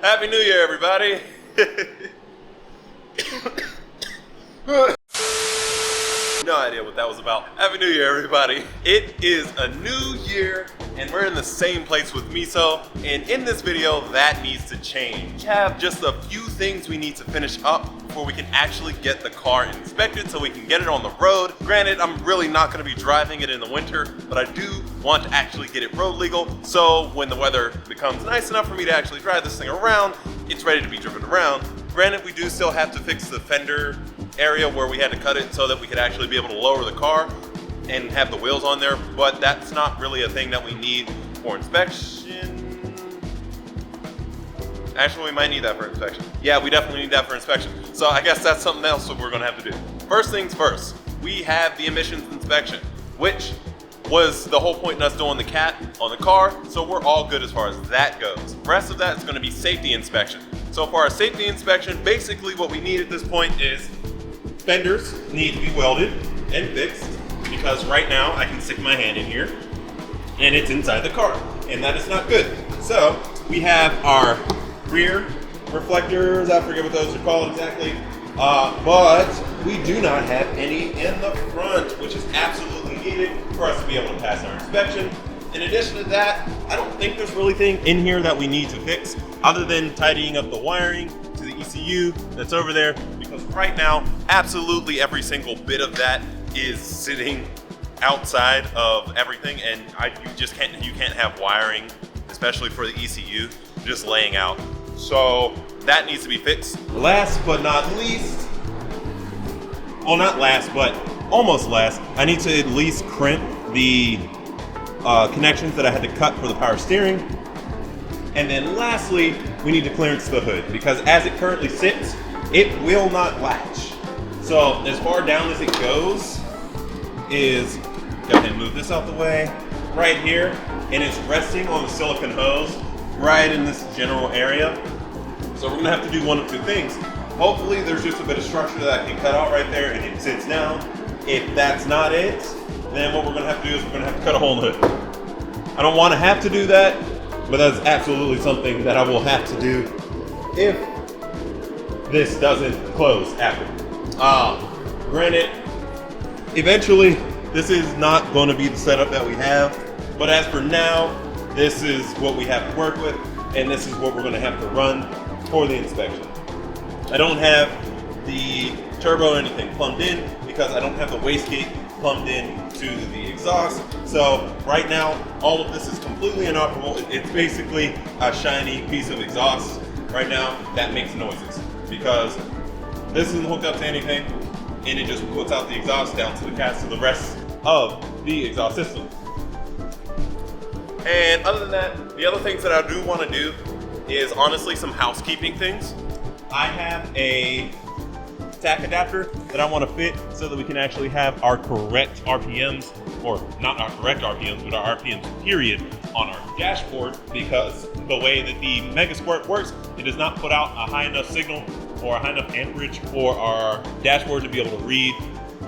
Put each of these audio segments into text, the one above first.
Happy New Year, everybody! No idea what that was about. Happy New Year, everybody. It is a new year, and we're in the same place with Miso, and in this video, that needs to change. We have just a few things we need to finish up before we can actually get the car inspected so we can get it on the road. Granted, I'm really not gonna be driving it in the winter, but I do want to actually get it road legal, so when the weather becomes nice enough for me to actually drive this thing around, it's ready to be driven around. Granted, we do still have to fix the fender area where we had to cut it so that we could actually be able to lower the car and have the wheels on there, but that's not really a thing that we need for inspection. Actually, we might need that for inspection. Yeah, we definitely need that for inspection. So I guess that's something else that we're gonna have to do. First things first, we have the emissions inspection, which was the whole point in us doing the CAT on the car, so we're all good as far as that goes. The rest of that is gonna be safety inspection. So for our safety inspection, basically what we need at this point is fenders need to be welded and fixed, because right now I can stick my hand in here and it's inside the car, and that is not good. So we have our rear reflectors, I forget what those are called exactly, but we do not have any in the front, which is absolutely needed for us to be able to pass our inspection. In addition to that, I don't think there's really anything in here that we need to fix other than tidying up the wiring to the ECU that's over there, because right now absolutely every single bit of that is sitting outside of everything, and you can't have wiring, especially for the ECU, just laying out. So that needs to be fixed. Last but not least, well, not last, but almost last, I need to at least crimp the connections that I had to cut for the power steering. And then lastly, we need to clearance the hood, because as it currently sits, it will not latch. So as far down as it goes is, go ahead and move this out the way, right here, and it's resting on the silicone hose right in this general area. So we're gonna have to do one of two things. Hopefully there's just a bit of structure that I can cut out right there and it sits down. If that's not it, then what we're gonna have to do is we're gonna have to cut a hole in the hood. I don't wanna have to do that, but that's absolutely something that I will have to do if this doesn't close after. Granted, eventually this is not going to be the setup that we have, but as for now, this is what we have to work with, and this is what we're going to have to run for the inspection. I don't have the turbo or anything plumbed in because I don't have the wastegate plumbed in to the exhaust. So right now, all of this is completely inoperable. It's basically a shiny piece of exhaust right now that makes noises, because this isn't hooked up to anything, and it just puts out the exhaust down to the cats to the rest of the exhaust system. And other than that, the other things that I do want to do is honestly some housekeeping things. I have a tack adapter that I want to fit so that we can actually have our correct RPMs, or not our correct RPMs, but our RPMs period on our dashboard, because the way that the Mega Squirt works, it does not put out a high enough signal or a high enough amperage for our dashboard to be able to read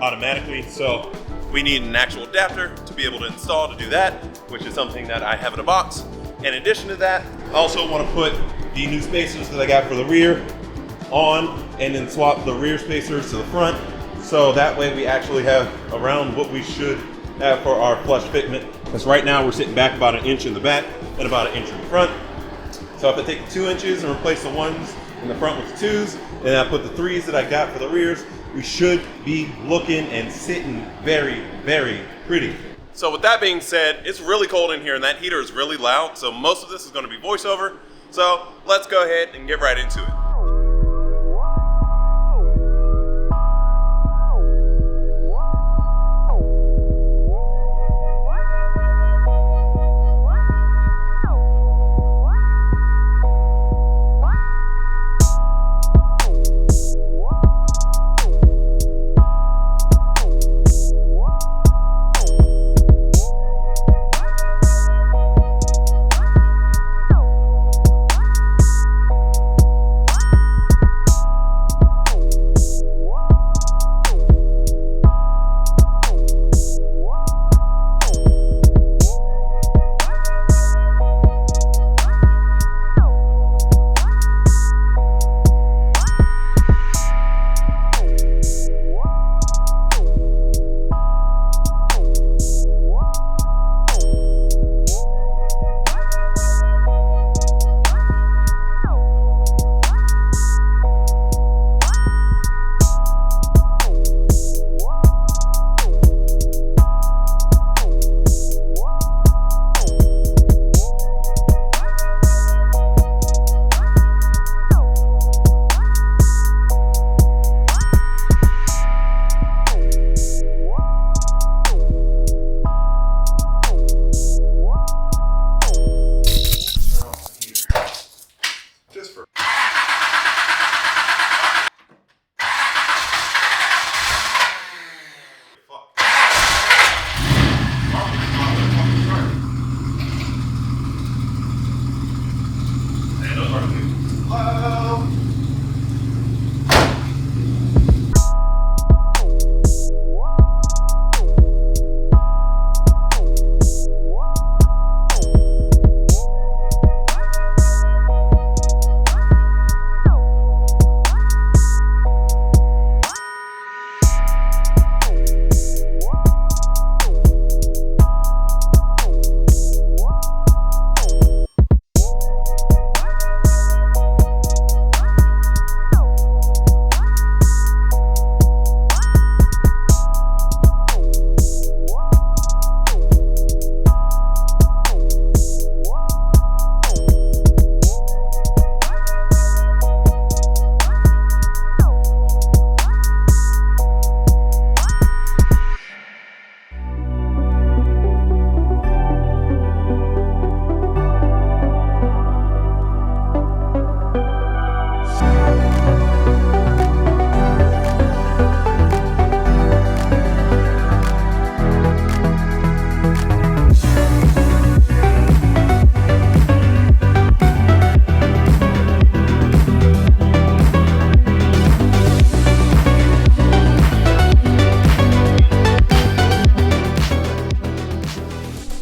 automatically. So we need an actual adapter to be able to install to do that, which is something that I have in a box. In addition to that, I also want to put the new spacers that I got for the rear on, and then swap the rear spacers to the front, so that way we actually have around what we should have for our flush fitment. Because right now we're sitting back about 1 inch in the back and about 1 inch in the front. So if I take the 2 inches and replace the ones in the front with the twos, and I put the threes that I got for the rears, we should be looking and sitting very, very pretty. So with that being said, it's really cold in here and that heater is really loud, so most of this is going to be voiceover. So let's go ahead and get right into it. just for...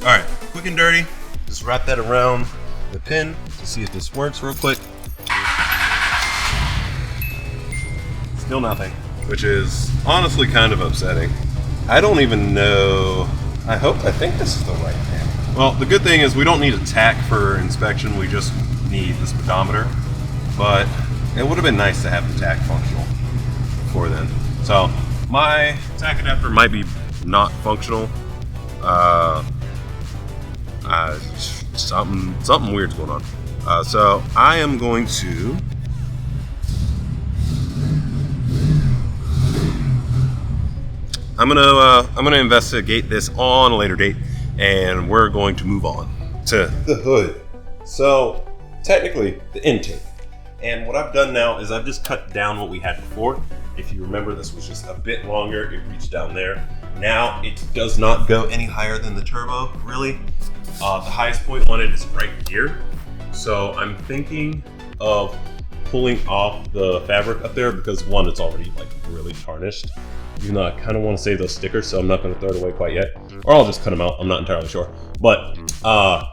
Alright, quick and dirty. Just wrap that around the pin to see if this works real quick. Still nothing, which is honestly kind of upsetting. I don't even know. I think this is the right thing. Well, the good thing is we don't need a tack for inspection. We just need the speedometer. But it would have been nice to have the tack functional before then. So my tack adapter might be not functional. Something weird's going on. So I am going to I'm gonna investigate this on a later date, and we're going to move on to the hood. So technically the intake, and what I've done now is I've just cut down what we had before. If you remember, this was just a bit longer. It reached down there. Now it does not go any higher than the turbo, really. The highest point on it is right here. So I'm thinking of pulling off the fabric up there because one, it's already like really tarnished. Even though I kind of want to save those stickers, so I'm not going to throw it away quite yet. Or I'll just cut them out. I'm not entirely sure. But I'm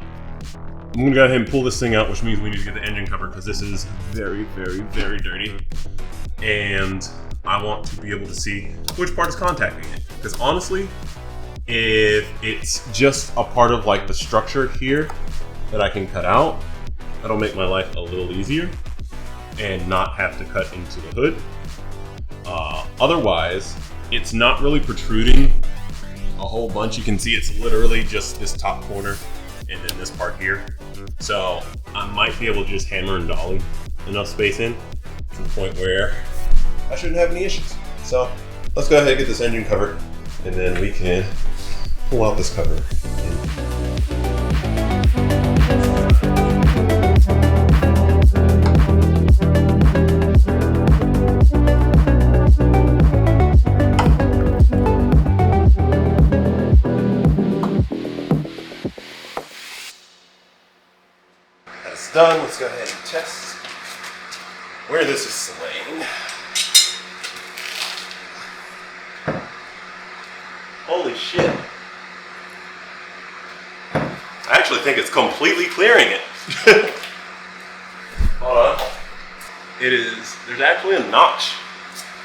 going to go ahead and pull this thing out, which means we need to get the engine covered because this is very, very, very dirty. And I want to be able to see which part is contacting it. Because honestly, if it's just a part of like the structure here that I can cut out, that'll make my life a little easier and not have to cut into the hood. Otherwise, it's not really protruding a whole bunch. You can see it's literally just this top corner and then this part here. So I might be able to just hammer and dolly enough space in to the point where I shouldn't have any issues. So let's go ahead and get this engine covered, and then we can pull out this cover. That's done. Let's go ahead and test where this is slaying. Holy shit. I actually think it's completely clearing it. Hold on. There's actually a notch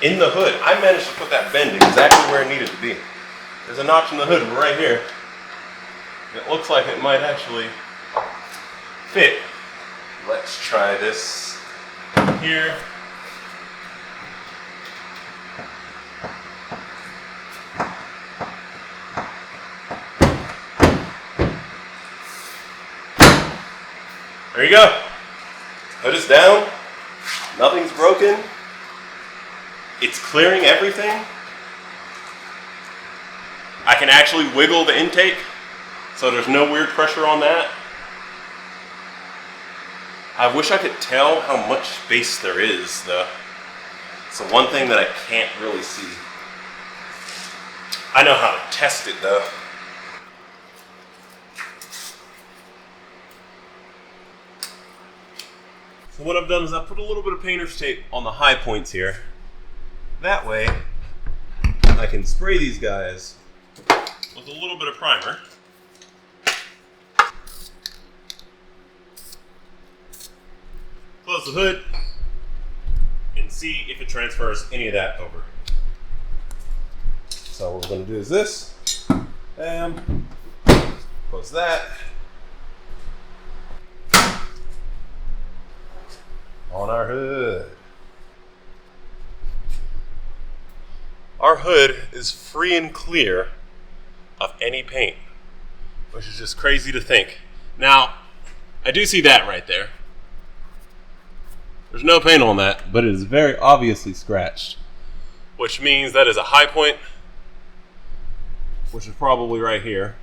in the hood. I managed to put that bend exactly where it needed to be. There's a notch in the hood right here. It looks like it might actually fit. Let's try this here. There you go. Hood is down. Nothing's broken. It's clearing everything. I can actually wiggle the intake, so there's no weird pressure on that. I wish I could tell how much space there is, though. It's the one thing that I can't really see. I know how to test it, though. So what I've done is I put a little bit of painter's tape on the high points here. That way, I can spray these guys with a little bit of primer. Close the hood and see if it transfers any of that over. So what we're going to do is this. Bam. Close that. On our hood. Our hood is free and clear of any paint, which is just crazy to think. Now, I do see that right there. There's no paint on that, but it is very obviously scratched, which means that is a high point, which is probably right here.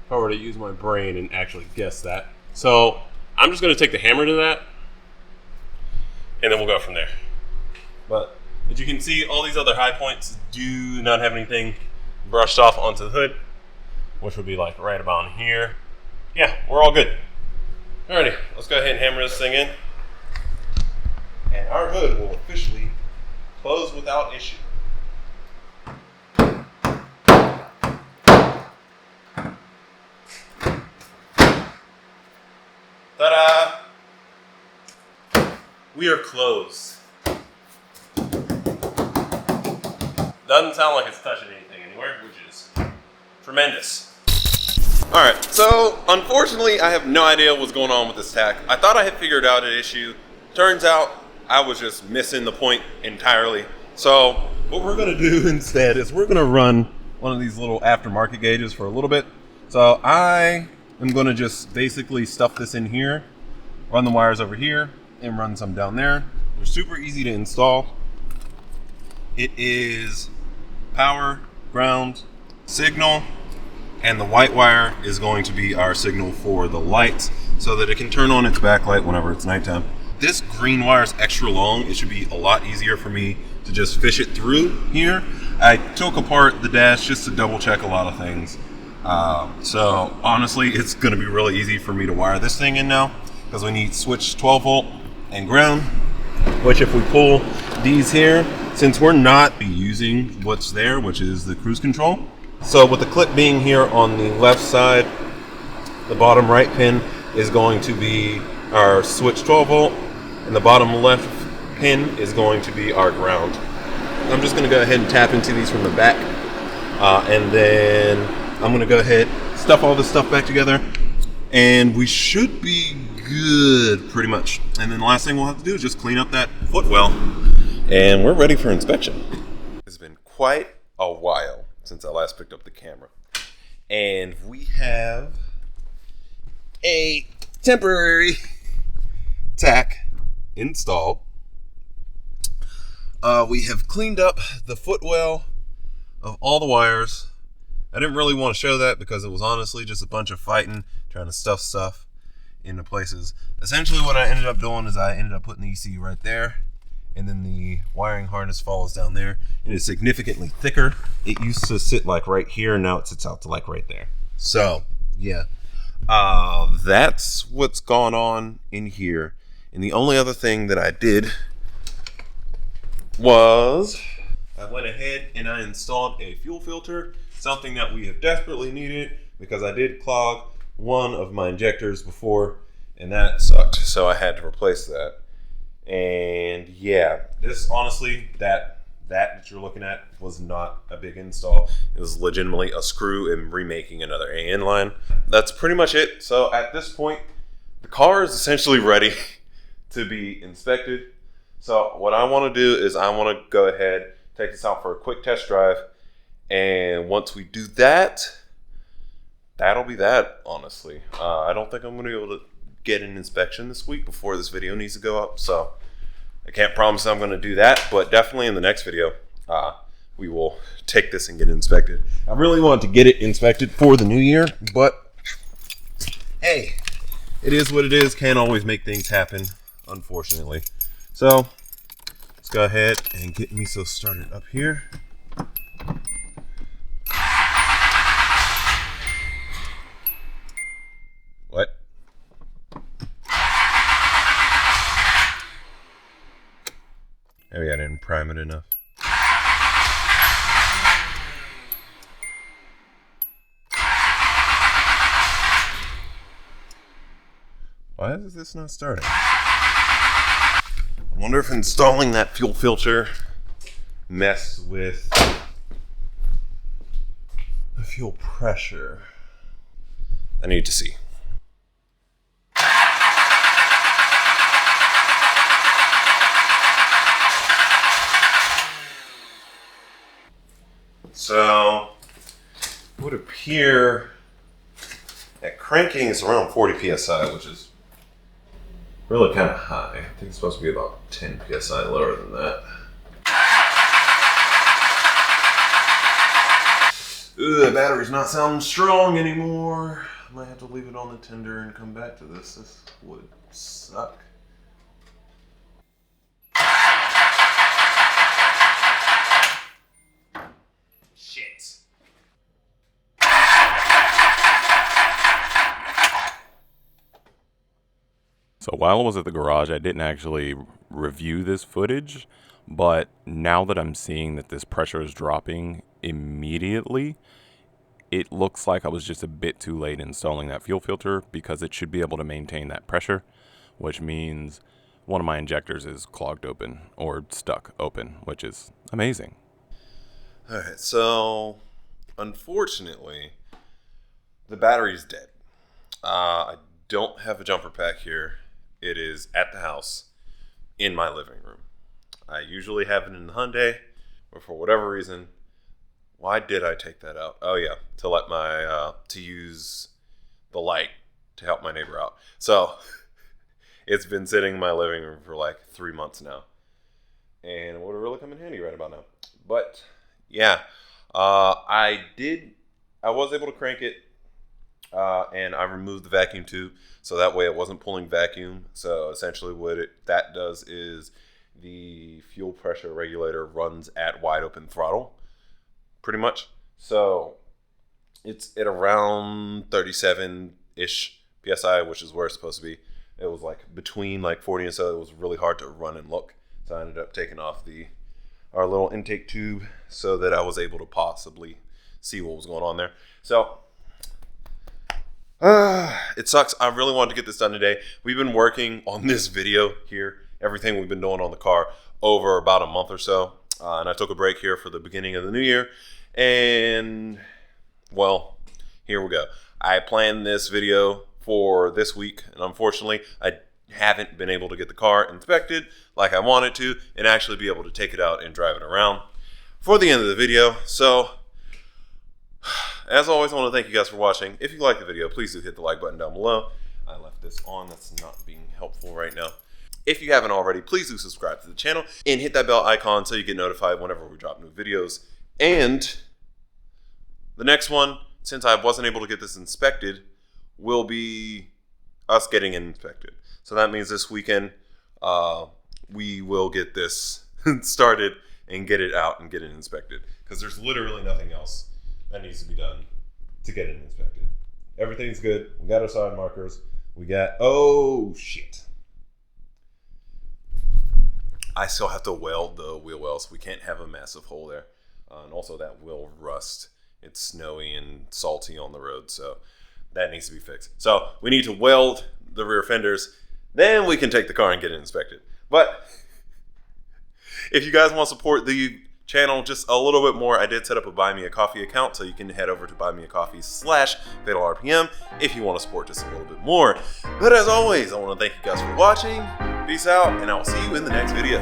If I were to use my brain and actually guess that. So I'm just going to take the hammer to that, and then we'll go from there. But as you can see, all these other high points do not have anything brushed off onto the hood, which would be like right about here. Yeah, we're all good. Alrighty, let's go ahead and hammer this thing in. And our hood will officially close without issue. Ta-da! We are closed. Doesn't sound like it's touching anything anywhere, which is tremendous. Alright, so unfortunately I have no idea what's going on with this tack. I thought I had figured out an issue. Turns out I was just missing the point entirely. So what we're going to do instead is we're going to run one of these little aftermarket gauges for a little bit. So I am going to just basically stuff this in here, run the wires over here, and run some down there. They're super easy to install. It is power, ground, signal, and the white wire is going to be our signal for the lights so that it can turn on its backlight whenever it's nighttime. This green wire is extra long. It should be a lot easier for me to just fish it through here. I took apart the dash just to double check a lot of things. So honestly, it's going to be really easy for me to wire this thing in now because we need switch 12 volt and ground, which if we pull these here, since we're not using what's there, which is the cruise control. So with the clip being here on the left side, the bottom right pin is going to be our switch 12 volt, and the bottom left pin is going to be our ground. I'm just going to go ahead and tap into these from the back, and then I'm going to go ahead, stuff all this stuff back together, and we should be good pretty much. And then the last thing we'll have to do is just clean up that footwell, and we're ready for inspection. It's been quite a while since I last picked up the camera, and we have a temporary tack installed. We have cleaned up the footwell of all the wires. I didn't really want to show that because it was honestly just a bunch of fighting, trying to stuff stuff into places. Essentially what I ended up doing is I ended up putting the ECU right there, and then the wiring harness falls down there. It is significantly thicker. It used to sit like right here, and now it sits out to like right there. So yeah, that's what's gone on in here. And the only other thing that I did was I went ahead and I installed a fuel filter, something that we have desperately needed because I did clog one of my injectors before and that sucked, so I had to replace that. And yeah, this honestly, that you're looking at was not a big install. It was legitimately a screw and remaking another AN line. That's pretty much it. So at this point, the car is essentially ready to be inspected. So what I want to do is I want to go ahead, take this out for a quick test drive. And once we do that, that'll be that, honestly. I don't think I'm going to be able to get an inspection this week before this video needs to go up. So I can't promise I'm going to do that, but definitely in the next video, we will take this and get it inspected. I really want to get it inspected for the new year, but hey, it is what it is. Can't always make things happen, unfortunately. So let's go ahead and get Miso started up here. What? Maybe I didn't prime it enough. Why is this not starting? I wonder if installing that fuel filter messed with the fuel pressure. I need to see. So, it would appear that cranking is around 40 psi, which is really kind of high. I think it's supposed to be about 10 psi lower than that. Ooh, the battery's not sounding strong anymore. I might have to leave it on the tender and come back to this. This would suck. Shit. So while I was at the garage, I didn't actually review this footage, but now that I'm seeing that this pressure is dropping immediately, it looks like I was just a bit too late installing that fuel filter because it should be able to maintain that pressure, which means one of my injectors is clogged open or stuck open, which is amazing. All right, so unfortunately, the battery's dead. I don't have a jumper pack here. It is at the house in my living room. I usually have it in the Hyundai, but for whatever reason, why did I take that out? Oh yeah, to let my to use the light to help my neighbor out. So it's been sitting in my living room for like 3 months now, and it would have really come in handy right about now. But yeah, I was able to crank it, and I removed the vacuum tube, so that way it wasn't pulling vacuum. So essentially what that does is the fuel pressure regulator runs at wide open throttle, pretty much. So it's at around 37-ish PSI, which is where it's supposed to be. It was like between like 40 and so it was really hard to run and look. So I ended up taking off our little intake tube so that I was able to possibly see what was going on there. So it sucks. I really wanted to get this done today. We've been working on this video here, everything we've been doing on the car, over about a month or so. And I took a break here for the beginning of the new year. And, well, here we go. I planned this video for this week, and unfortunately, I haven't been able to get the car inspected like I wanted to and actually be able to take it out and drive it around for the end of the video. So, as always, I want to thank you guys for watching. If you like the video, please do hit the like button down below. I left this on. That's not being helpful right now. If you haven't already, please do subscribe to the channel and hit that bell icon so you get notified whenever we drop new videos. And the next one, since I wasn't able to get this inspected, will be us getting it inspected. So that means this weekend we will get this started and get it out and get it inspected. Because there's literally nothing else that needs to be done to get it inspected. Everything's good. We got our side markers. We got, oh shit. I still have to weld the wheel wells. We can't have a massive hole there. And also that will rust. It's snowy and salty on the road, so that needs to be fixed. So we need to weld the rear fenders. Then we can take the car and get it inspected. But if you guys want to support the channel just a little bit more, I did set up a Buy Me a Coffee account, so you can head over to buymeacoffee.com/FatalRPM if you want to support just a little bit more. But as always, I want to thank you guys for watching. Peace out, and I will see you in the next video.